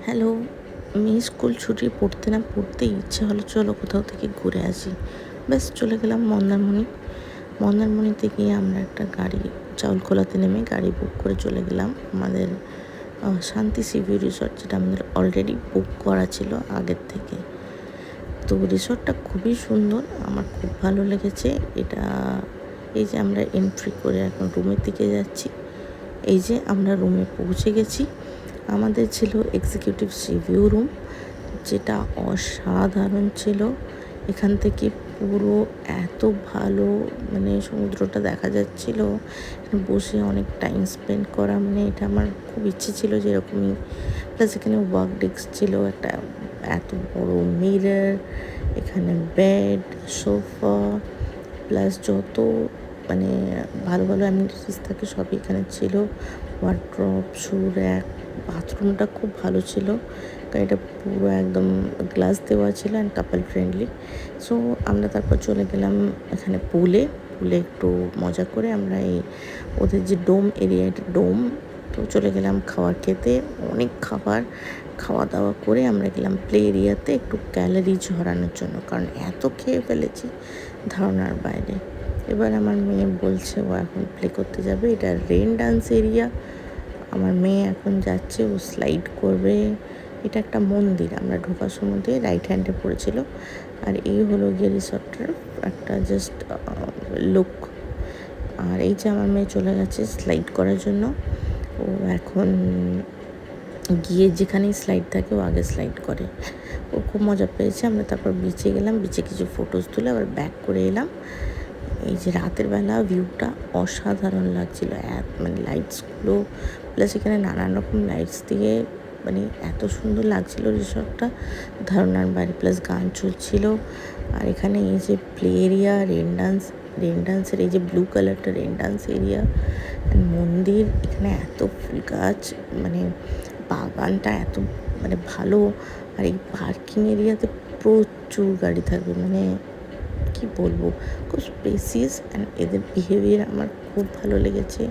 Hello, মেয়ে school ছুটি পড়তে না পড়তেই ইচ্ছে হলো চলো কোথাও থেকে ঘুরে আসি। ব্যাস চলে গেলাম মন্দারমণি। মন্দারমণিতে গিয়ে আমরা একটা গাড়ি চাউলখোলাতে নেমে গাড়ি বুক করে চলে গেলাম আমাদের শান্তি সিভিউ রিসর্ট, যেটা আমাদের অলরেডি বুক করা ছিল আগের থেকে। তো রিসর্টটা খুবই সুন্দর, আমার খুব ভালো লেগেছে। এটা এই যে আমরা এন্ট্রি করে এখন রুমের দিকে যাচ্ছি। এই যে আমরা রুমে পৌঁছে গেছি। আমাদের ছিল এক্সিকিউটিভ সিভিউ রুম, যেটা অসাধারণ ছিল। এখান থেকে পুরো এত ভালো সমুদ্রটা দেখা যাচ্ছিল। এখানে বসে অনেক টাইম স্পেন্ড করা, এটা আমার খুব ইচ্ছে ছিল যে এরকমই। প্লাস এখানে ওয়ার্ক ডেস্ক ছিল, একটা এত বড় মিরর, এখানে বেড, সোফা, প্লাস যত মানে ভালো ভালো অ্যামিনিটিস থাকে সবই এখানে ছিল। ওয়ার্ড্রপ, শু র্যাক, বাথরুমটা খুব ভালো ছিল, কারণ এটা পুরো একদম গ্লাস দেওয়া ছিল অ্যান্ড কাপল ফ্রেন্ডলি। সো আমরা তারপর চলে গেলাম এখানে পুলে একটু মজা করে আমরা এই ওদের যে ডোম এরিয়া, এটা ডোম, তো চলে গেলাম খাবার খেতে। অনেক খাওয়া দাওয়া করে আমরা গেলাম প্লে এরিয়াতে একটু ক্যালোরি ঝরানোর জন্য, কারণ এত খেয়ে ফেলেছি ধারণার বাইরে। এবার আমার মেয়ে বলছে ও এখন প্লে করতে যাবে, এটা রেন ডান্স এরিয়া। আমার মেয়ে এখন যাচ্ছে, ও স্লাইড করবে। এটা একটা মন্দির, আমরা ঢোকার সময় দিয়ে রাইট হ্যান্ডে পড়েছিল। আর এই হলো গিয়ে রিসর্টের একটা জাস্ট লুক। আর এই যে আমার মেয়ে চলে গেছে স্লাইড করার জন্য। ও এখন গিয়ে যেখানেই স্লাইড থাকে ও আগে স্লাইড করে। ও খুব মজা পেয়েছে। আমরা তারপর বিচে গেলাম, বিচে কিছু ফটোস তুলে আবার ব্যাক করে এলাম। এই যে রাতের বেলা ভিউটা অসাধারণ লাগছিল, লাইটসগুলো, প্লাস এখানে নানান রকম লাইটস দিয়ে এত সুন্দর লাগছিল রিসর্টটা ধারণার বাইরে। প্লাস গান চলছিল। আর এখানে এই যে প্লে এরিয়া, রেন ডান্সের এই যে ব্লু কালারটা রেন ডান্স এরিয়া, মন্দির, এখানে এত ফুল গাছ, বাগানটা এত ভালো। আর এই পার্কিং এরিয়াতে প্রচুর গাড়ি থাকবে, কি বলবো, খুব স্পেসিয়াস অ্যান্ড এদের বিহেভিয়ার আমার খুব ভালো লেগেছে।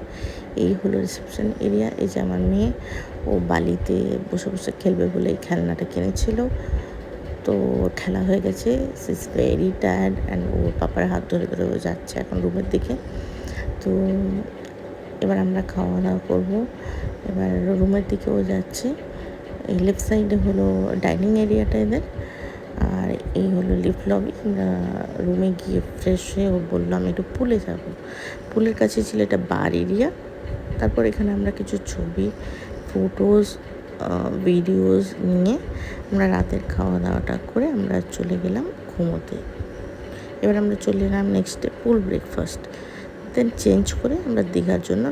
এই হলো রিসেপশন এরিয়া। এই যে আমার মেয়ে, ও বালিতে বসে বসে খেলবে বলে এই খেলনাটা কিনেছিল, তো খেলা হয়ে গেছে। She is very tired and ওর পাপার হাত ধরে ধরে ও যাচ্ছে এখন রুমের দিকে। তো এবার আমরা খাওয়া দাওয়া করবো, এবার রুমের দিকে ও যাচ্ছে। এই লেফট সাইডে হলো ডাইনিং এরিয়াটা এদের, আর এই হলো লিফট লবি। আমরা রুমে গিয়ে ফ্রেশ হয়ে ও বললো আমি একটু পুলে যাব। পুলের কাছে ছিল এটা বার এরিয়া। তারপর এখানে আমরা কিছু ছবি, ফটোস, ভিডিওস নিয়ে আমরা রাতের খাওয়া দাওয়াটা করে আমরা চলে গেলাম ঘুমোতে। এবার আমরা চলে এলাম নেক্সট ডে পুল ব্রেকফাস্ট, দেন চেঞ্জ করে আমরা দীঘার জন্য